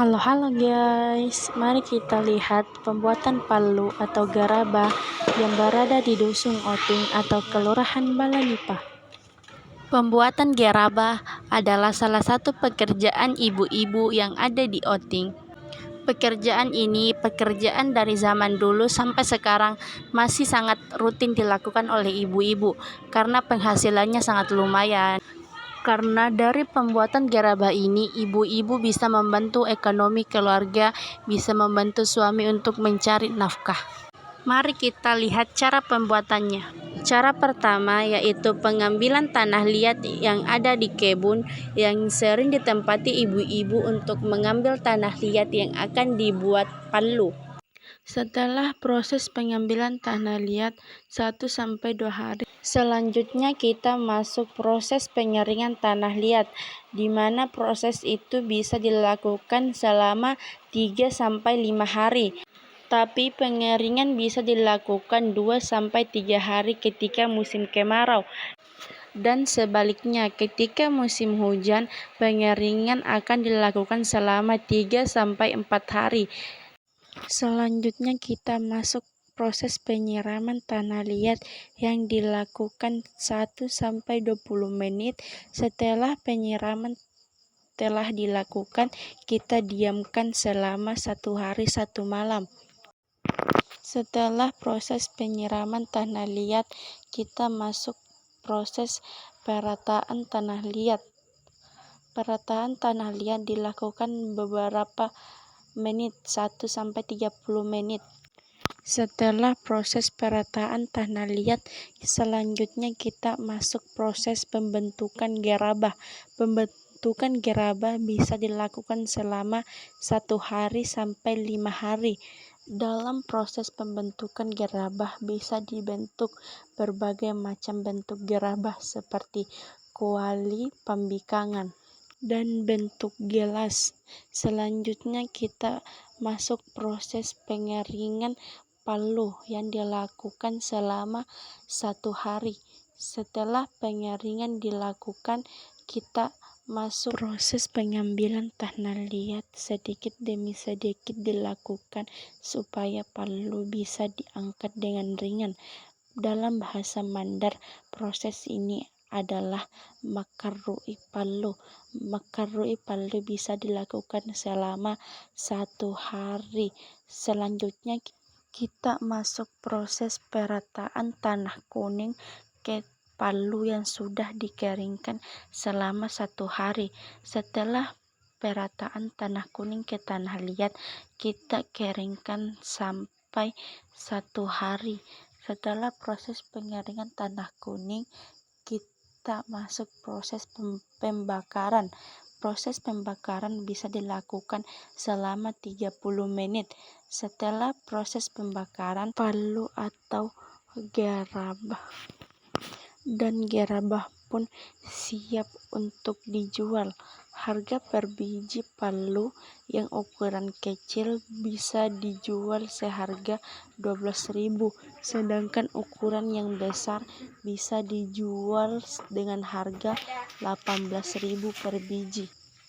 Halo guys, mari kita lihat pembuatan palu atau garabah yang berada di Dusun Oting atau Kelurahan Balanipa. Pembuatan garabah adalah salah satu pekerjaan ibu-ibu yang ada di Oting. Pekerjaan ini pekerjaan dari zaman dulu sampai sekarang masih sangat rutin dilakukan oleh ibu-ibu karena penghasilannya sangat lumayan. Karena dari pembuatan gerabah ini, ibu-ibu bisa membantu ekonomi keluarga, bisa membantu suami untuk mencari nafkah. Mari kita lihat cara pembuatannya. Cara pertama yaitu pengambilan tanah liat yang ada di kebun yang sering ditempati ibu-ibu untuk mengambil tanah liat yang akan dibuat palu. Setelah proses pengambilan tanah liat 1-2 hari, selanjutnya kita masuk proses pengeringan tanah liat, di mana proses itu bisa dilakukan selama 3-5 hari. Tapi pengeringan bisa dilakukan 2-3 hari ketika musim kemarau. Dan sebaliknya, ketika musim hujan, pengeringan akan dilakukan selama 3-4 hari. Selanjutnya kita masuk proses penyiraman tanah liat yang dilakukan 1-20 menit. Setelah penyiraman telah dilakukan, kita diamkan selama 1 hari 1 malam. Setelah proses penyiraman tanah liat, kita masuk proses perataan tanah liat. Perataan tanah liat dilakukan beberapa menit, 1-30 menit. Setelah proses perataan tanah liat, selanjutnya kita masuk proses pembentukan gerabah. Pembentukan gerabah bisa dilakukan selama 1 hari sampai 5 hari. Dalam proses pembentukan gerabah bisa dibentuk berbagai macam bentuk gerabah seperti kuali, pembikangan, dan bentuk gelas. Selanjutnya kita masuk proses pengeringan palu yang dilakukan selama 1 hari. Setelah pengeringan dilakukan, kita masuk proses pengambilan tanah liat sedikit demi sedikit dilakukan supaya palu bisa diangkat dengan ringan. Dalam bahasa Mandar, proses ini adalah makarrui palu. Makarrui palu bisa dilakukan selama 1 hari. Selanjutnya kita masuk proses perataan tanah kuning ke palu yang sudah dikeringkan selama 1 hari. Setelah perataan tanah kuning ke tanah liat, kita keringkan sampai 1 hari. Setelah proses pengeringan tanah kuning, kita masuk proses pembakaran. Proses pembakaran bisa dilakukan selama 30 menit. Setelah proses pembakaran, palu atau gerabah pun siap untuk dijual. Harga per biji palu yang ukuran kecil bisa dijual seharga 12.000, sedangkan ukuran yang besar bisa dijual dengan harga 18.000 per biji.